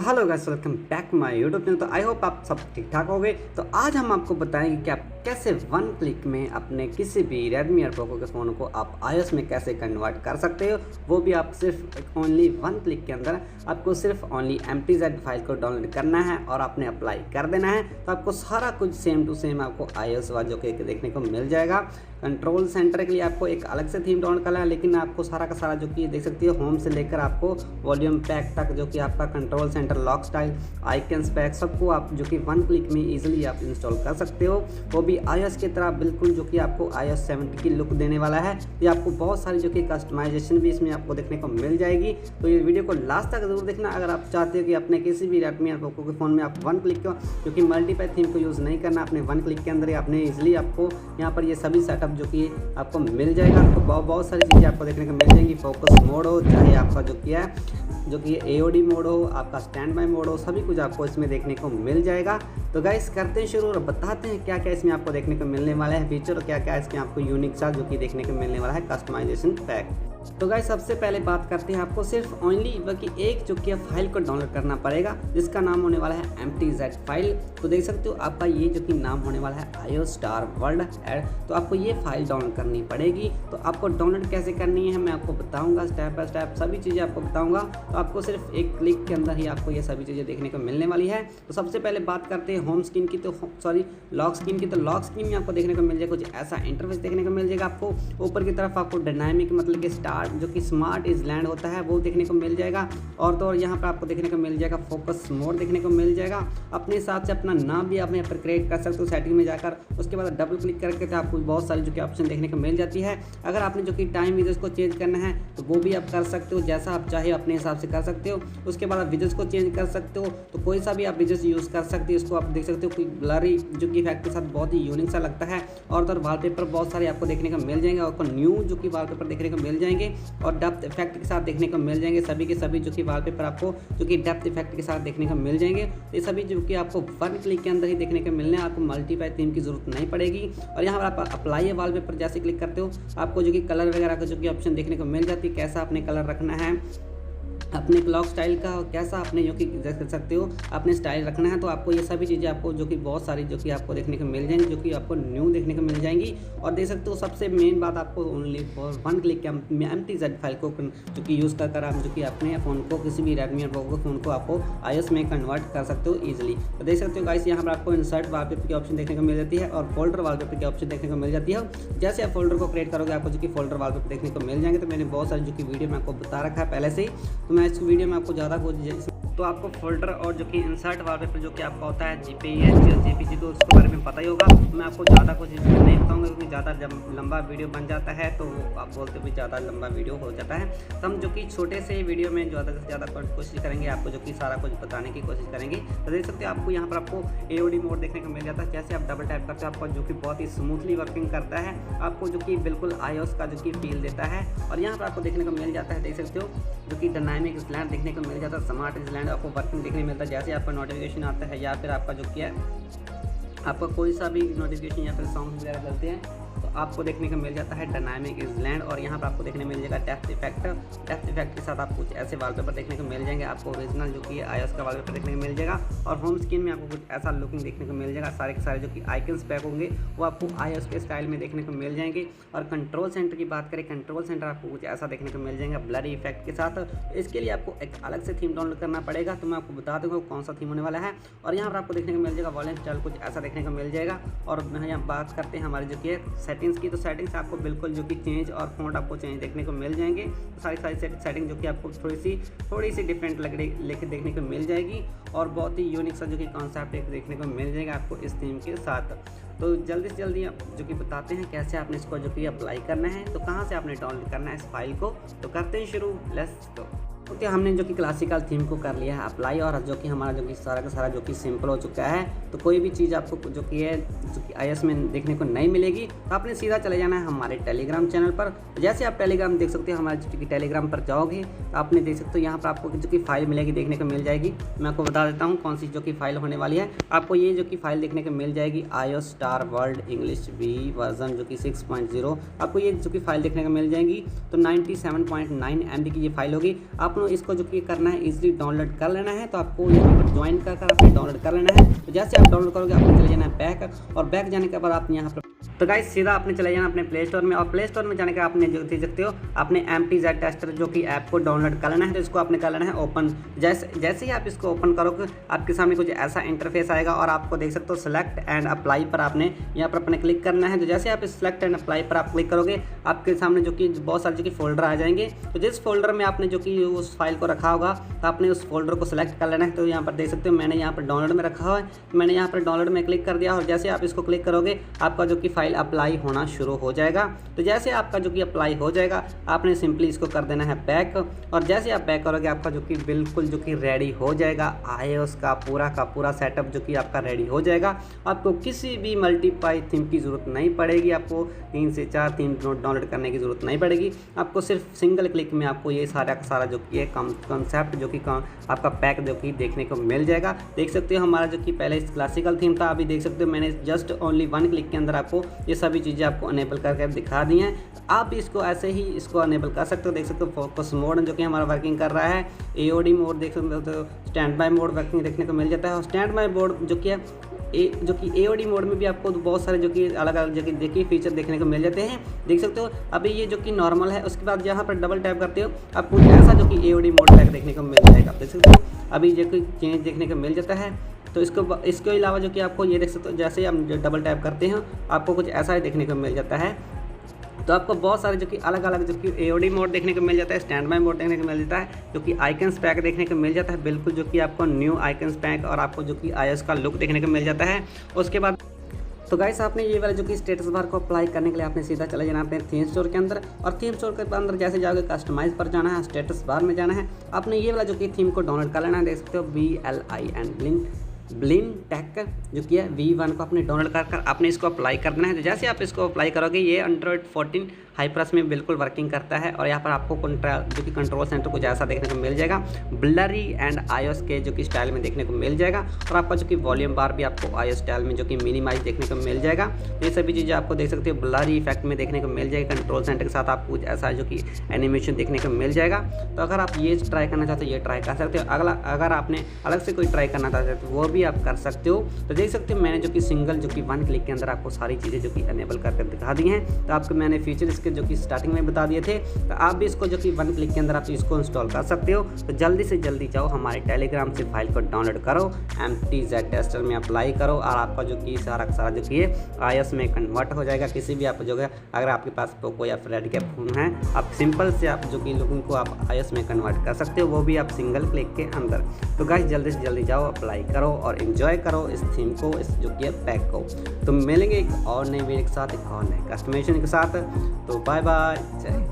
तो hello guys, welcome back my YouTube channel. तो I hope आप सब ठीक ठाक हो गए। तो आज हम आपको बताएंगे कि आप कैसे वन क्लिक में अपने किसी भी रेडमी और पोको के फ़ोन को आप iOS में कैसे कन्वर्ट कर सकते हो, वो भी आप सिर्फ ओनली वन क्लिक के अंदर। आपको सिर्फ ओनली MTZ फाइल को डाउनलोड करना है और आपने अप्लाई कर देना है, तो आपको सारा कुछ सेम टू सेम आपको iOS वालों के देखने को मिल जाएगा। कंट्रोल सेंटर के लिए आपको एक अलग से थीम डाउनलोड करना है, लेकिन आपको सारा का सारा जो कि देख सकती हो, होम से लेकर आपको वॉल्यूम पैक तक जो कि आपका control centre, lock style, icons pack, सबको आप जो कि वन क्लिक में इजीली आप इंस्टॉल कर सकते हो। वो भी iOS की तरह बिल्कुल जो कि आपको iOS 17 की लुक देने वाला है। ये आपको बहुत सारी जो कि कस्टमाइजेशन भी इसमें आपको देखने को मिल जाएगी। तो ये वीडियो को लास्ट तक जरूर देखना अगर आप चाहते हो कि अपने किसी भी रेडमी या पोको के फ़ोन में आप वन क्लिक को, जो कि मल्टीपल थीम को यूज़ नहीं करना, अपने वन क्लिक के अंदर ही अपने इजीली आपको यहाँ पर ये सभी सेटअप जो कि आपको मिल जाएगा। आपको बहुत सारी चीज़ें आपको देखने को मिल जाएंगी। फोकस मोड हो, चाहे आपका जो कि है जो कि AOD मोड हो, आपका स्टैंड बाय मोड हो, सभी कुछ आपको इसमें देखने को मिल जाएगा। तो गाइस करते हैं शुरू और बताते हैं क्या क्या इसमें आपको देखने को मिलने वाला है फीचर और क्या क्या इसमें आपको यूनिक सा जो कि देखने को मिलने वाला है कस्टमाइजेशन पैक। तो गाइस सबसे पहले बात करते हैं, आपको सिर्फ ओनली बल्कि एक जो कि फाइल को डाउनलोड करना पड़ेगा, जिसका नाम होने वाला है MTZ फाइल। तो देख सकते हो आपका ये जो कि नाम होने वाला है iOS स्टार वर्ल्ड एड। तो आपको ये फाइल डाउनलोड करनी पड़ेगी। तो आपको डाउनलोड कैसे करनी है मैं आपको बताऊंगा, स्टेप बाय स्टेप सभी चीज़ें आपको बताऊंगा। तो आपको सिर्फ एक क्लिक के अंदर ही आपको ये सभी चीज़ें देखने को मिलने वाली है। तो सबसे पहले बात करते हैं होम स्क्रीन की, तो सॉरी लॉक स्क्रीन की। तो लॉक स्क्रीन में आपको देखने को मिल जाएगा कुछ ऐसा इंटरफेस देखने को मिल जाएगा। आपको ऊपर की तरफ आपको डायनामिक मतलब कि स्टार्ट जो कि स्मार्ट इजलैंड होता है वो देखने को मिल जाएगा। और तो और यहाँ पर आपको देखने को मिल जाएगा फोकस मोड देखने को मिल जाएगा। अपने हिसाब से अपना नाम भी आप यहाँ पर क्रिएट कर सकते हो सेटिंग में जाकर। उसके बाद डबल क्लिक करके तो आपको बहुत सारी जो कि ऑप्शन देखने को मिल जाती है। अगर आपने जो कि टाइम विजेस को चेंज करना है तो वो भी आप कर सकते हो, जैसा आप चाहे अपने हिसाब से कर सकते हो। उसके बाद आप विजेस को चेंज कर सकते हो, तो कोई सा भी आप विजेस यूज़ कर सकते हो। इसको आप देख सकते हो कोई ब्लरी जो कि इफेक्ट के साथ बहुत ही यूनिक सा लगता है। और तो वॉलपेपर बहुत सारे आपको देखने को मिल जाएंगे, आपको न्यू जो कि वॉलपेपर देखने को मिल जाएंगे और डेप्थ इफेक्ट के साथ देखने को मिल जाएंगे। सभी के सभी जो कि वॉलपेपर आपको जो कि डेप्थ इफेक्ट के साथ देखने को मिल जाएंगे। ये सभी जो कि आपको वन क्लिक के अंदर ही देखने को मिलने, आपको मल्टीप्लाई थीम की जरूरत नहीं पड़ेगी। और यहाँ पर आप अप्लाई वॉलपेपर जैसे क्लिक करते हो, आपको जो कि कलर वगैरह का जो कि ऑप्शन देखने को मिल जाती है, कैसा आपने कलर रखना है अपने क्लॉक स्टाइल का, और कैसा आपने जो कि देख सकते हो अपने स्टाइल रखना है। तो आपको ये सभी चीज़ें आपको जो कि बहुत सारी जो कि आपको देखने को मिल जाएंगी, जो कि आपको न्यू देखने को मिल जाएंगी। और देख सकते हो सबसे मेन बात, आपको only for one click MTZ file को जो कि यूज़ कर आप जो कि अपने फ़ोन को किसी भी रेडमी और पोको फ़ोन को आपको iOS में कन्वर्ट कर सकते हो ईजिली। तो देख सकते हो गाइस यहाँ पर आपको इंसर्ट वॉलपेपर की ऑप्शन देखने को मिल जाती है और फोल्डर वॉलपेपर की ऑप्शन देखने को मिल जाती है। जैसे आप फोल्डर को क्रिएट करोगे आपको जो कि फोल्डर वॉलपेपर देखने को मिल जाएंगे। तो मैंने बहुत सारी जो कि वीडियो में आपको बता रखा है पहले से ही, तो मैं इस वीडियो में आपको ज़्यादा कुछ तो आपको फोल्डर और जो कि इंसर्ट वॉलपेपर जो कि आपका होता है JPEG और JPG, तो उसके बारे में पता ही होगा। मैं आपको ज़्यादा कुछ नहीं बताऊंगा क्योंकि ज़्यादा जब लंबा वीडियो बन जाता है तो आप बोलते भी ज़्यादा लंबा वीडियो हो जाता है। तो हम जो कि छोटे से वीडियो में ज़्यादा से ज़्यादा कोशिश करेंगे आपको जो कि सारा कुछ बताने की कोशिश करेंगे। तो देख सकते हो आपको यहाँ पर आपको AOD मोड देखने को मिल जाता है। जैसे आप डबल टैप करते हो आपको जो कि बहुत ही स्मूथली वर्किंग करता है, आपको जो कि बिल्कुल iOS का जो कि फील देता है। और यहाँ पर आपको देखने को मिल जाता है, देख सकते हो जो कि डायनामिक इजलैंड देखने को मिल जाता है, स्मार्ट इजलैंड आपको वर्किंग देखने मिलता है। जैसे आपका नोटिफिकेशन आता है या फिर आपका जो किया आपका कोई सा भी नोटिफिकेशन या फिर सॉन्ग वगैरह चलते हैं तो आपको देखने को मिल जाता है डायनामिक इजलैंड। और यहाँ पर आपको देखने मिल जाएगा डेप्थ इफेक्ट के साथ आपको कुछ ऐसे वॉलपेपर देखने को मिल जाएंगे। आपको ओरिजिनल जो कि iOS का वॉलपेपर देखने को मिल जाएगा और होम स्क्रीन में आपको कुछ ऐसा लुकिंग देखने को मिल जाएगा। सारे के सारे जो कि आइकन्स पैक होंगे वो आपको iOS के स्टाइल में देखने को मिल जाएंगे। और कंट्रोल सेंटर की बात करें, कंट्रोल सेंटर आपको कुछ ऐसा देखने को मिल जाएगा ब्लरी इफेक्ट के साथ। इसके लिए आपको एक अलग से थीम डाउनलोड करना पड़ेगा, तो मैं आपको बता दूँगा कौन सा थीम होने वाला है। और यहाँ पर आपको देखने को मिल जाएगा वॉल्यूम स्टाइल कुछ ऐसा देखने को मिल जाएगा। और यहाँ बात करते हैं हमारी जो कि सेटिंग्स की, तो सेटिंग्स आपको बिल्कुल जो कि चेंज और फ़ॉन्ट आपको चेंज देखने को मिल जाएंगे। तो सारी सेटिंग जो कि आपको थोड़ी सी डिफरेंट लेके देखने को मिल जाएगी। और बहुत ही यूनिक सा जो कि कॉन्सेप्ट एक देखने को मिल जाएगा आपको इस थीम के साथ। तो जल्दी से जल्दी आप जो कि बताते हैं कैसे आपने इसको जो कि अप्लाई करना है, तो कहाँ से आपने डाउनलोड करना है इस फाइल को। तो करते हैं शुरू, लेट्स गो। ओके, हमने जो कि क्लासिकल थीम को कर लिया है अप्लाई, और जो कि हमारा जो कि सारा का सारा जो कि सिंपल हो चुका है। तो कोई भी चीज़ आपको जो कि iOS में देखने को नहीं मिलेगी, तो आपने सीधा चले जाना है हमारे टेलीग्राम चैनल पर। जैसे आप टेलीग्राम देख सकते हो, हमारे जो कि टेलीग्राम पर जाओगे तो आपने देख सकते हो यहाँ पर आपको जो कि फाइल मिलेगी देखने को मिल जाएगी। मैं आपको बता देता हूँ कौन सी जो कि फाइल होने वाली है। आपको ये जो कि फाइल देखने को मिल जाएगी iOS star star world English V version जो कि 6.0 आपको ये जो कि फाइल देखने को मिल जाएगी। तो 97.9 MB की ये फाइल होगी। आप लोग इसको जो कि करना है इजीली डाउनलोड कर लेना है। तो आपको यहाँ पर ज्वाइन कर आपको डाउनलोड कर लेना है। तो जैसे आप डाउनलोड करोगे आपको चले जाना है बैक, और बैक जाने के बाद आप यहाँ पर तो गाइस सीधा आपने चले जाना अपने प्ले स्टोर में, और प्ले स्टोर में जाने के आपने जो देख सकते हो आपने MTZ टेस्टर जो कि ऐप को डाउनलोड कर लेना है। तो इसको आपने कर लेना है ओपन। जैसे ही आप इसको ओपन करोगे आपके सामने कुछ ऐसा इंटरफेस आएगा, और आपको देख सकते हो सेलेक्ट एंड अप्लाई पर आपने यहाँ पर अपने क्लिक करना है। तो जैसे आप इस सेलेक्ट एंड अप्लाई पर आप क्लिक करोगे आपके सामने जो कि बहुत सारे जो कि फोल्डर आ जाएंगे। तो जिस फोल्डर में आपने जो कि उस फाइल को रखा होगा तो आपने उस फोल्डर को सिलेक्ट कर लेना है। तो यहाँ पर देख सकते हो मैंने यहाँ पर डाउनलोड में रखा हुआ है, मैंने यहाँ पर डाउनलोड में क्लिक कर दिया, और जैसे आप इसको क्लिक करोगे आपका जो कि फाइल अप्लाई होना शुरू हो जाएगा। तो जैसे आपका जो कि अप्लाई हो जाएगा आपने सिंपली इसको कर देना है बैक, और जैसे आप बैक करोगे आपका जो कि बिल्कुल जो कि रेडी हो जाएगा iOS का पूरा सेटअप जो कि आपका रेडी हो जाएगा। आपको किसी भी मल्टीप्लाई थीम की ज़रूरत नहीं पड़ेगी, आपको 3 से 4 थीम डाउनलोड करने की ज़रूरत नहीं पड़ेगी। आपको सिर्फ सिंगल क्लिक में आपको ये सारा का सारा जो कि है कॉन्सेप्ट जो कि आपका पैक जो कि देखने को मिल जाएगा। देख सकते हो हमारा जो कि पहले क्लासिकल थीम था, अभी देख सकते हो मैंने जस्ट ओनली 1 क्लिक के अंदर आपको ये सभी चीज़ें आपको अनेबल करके दिखा दी हैं। आप भी इसको ऐसे ही इसको अनेबल कर सकते हो। देख सकते हो फोकस मोड जो कि हमारा वर्किंग कर रहा है, AOD मोड देख सकते हो, स्टैंड बाय मोड वर्किंग देखने को मिल जाता है। और स्टैंड बाय मोड जो कि है जो कि AOD मोड में भी आपको बहुत सारे जो कि अलग अलग जगह देखिए फीचर देखने को मिल जाते हैं। देख सकते हो अभी ये जो कि नॉर्मल है, उसके बाद यहाँ पर डबल टैप करते हो आपको ऐसा जो कि AOD मोड पैक देखने को मिल जाएगा। देख सकते हो अभी जो कि चेंज देखने को मिल जाता है। तो इसके अलावा जो कि आपको ये देख सकते हो जैसे ही हम डबल टैप करते हैं आपको कुछ ऐसा ही देखने को मिल जाता है। तो आपको बहुत सारे जो कि अलग अलग जो कि AOD मोड देखने को मिल जाता है, स्टैंड बाय मोड देखने को मिल जाता है, जो कि आइकन्स पैक देखने को मिल जाता है बिल्कुल जो कि आपको न्यू आइकन्स पैक, और आपको जो कि iOS का लुक देखने को मिल जाता है। उसके बाद तो गाइस आपने ये वाला जो कि स्टेटस बार को अप्लाई करने के लिए आपने सीधा चले जाना अपने थीम स्टोर के अंदर, और थीम स्टोर के अंदर जैसे जाओगे कस्टमाइज पर जाना है, स्टेटस बार में जाना है, आपने ये वाला जो कि थीम को डाउनलोड कर लेना है। देख सकते हो BLIN ब्लिन टेक जो कि है V1 को आपने डाउनलोड कर आपने इसको अप्लाई करना है। तो जैसे आप इसको अप्लाई करोगे ये Android 14 हाइप्रस में बिल्कुल वर्किंग करता है, और यहाँ पर आपको जो कि कंट्रोल सेंटर कुछ ऐसा देखने को मिल जाएगा, ब्लरी एंड iOS के जो कि स्टाइल में देखने को मिल जाएगा। और आपका जो कि वॉल्यूम बार भी आपको iOS स्टाइल में जो कि मिनिमाइज देखने को मिल जाएगा। तो ये सभी चीज़ें आपको देख सकते हो ब्लरी इफेक्ट में देखने को मिल जाएगा। कंट्रोल सेंटर के साथ आपको कुछ ऐसा जो कि एनिमेशन देखने को मिल जाएगा। तो अगर आप ये ट्राई करना चाहते हो ये ट्राई कर सकते हो, अगर आपने अलग से कोई ट्राई करना चाहते हो तो वो भी आप कर सकते हो। तो देख सकते हो मैंने जो कि सिंगल जो कि 1 क्लिक के अंदर आपको सारी चीज़ें जो कि अनेबल करके दिखा दी हैं। तो आपको मैंने फीचर इसके जो कि स्टार्टिंग में बता दिए थे, तो आप भी इसको जो कि 1 क्लिक के अंदर आप इसको इंस्टॉल कर सकते हो। तो जल्दी से जल्दी जाओ हमारे टेलीग्राम से फाइल को डाउनलोड करो, MTZ टेस्टर में अप्लाई करो, और आपका जो कि सारा का सारा जो कि iOS में कन्वर्ट हो जाएगा। किसी भी आप जो है अगर आपके पास पोको या फ्रेड का फ़ोन है आप सिंपल से आप जो कि लोगों को आप iOS में कन्वर्ट कर सकते हो, वो भी आप सिंगल क्लिक के अंदर। तो गाइस जल्दी से जल्दी जाओ अप्लाई करो और इन्जॉय करो इस थीम को, इस जो कि पैक को। तो मिलेंगे एक और नए वीडियो के साथ, एक और नए कस्टमाइजेशन के साथ। तो बाय बाय, जय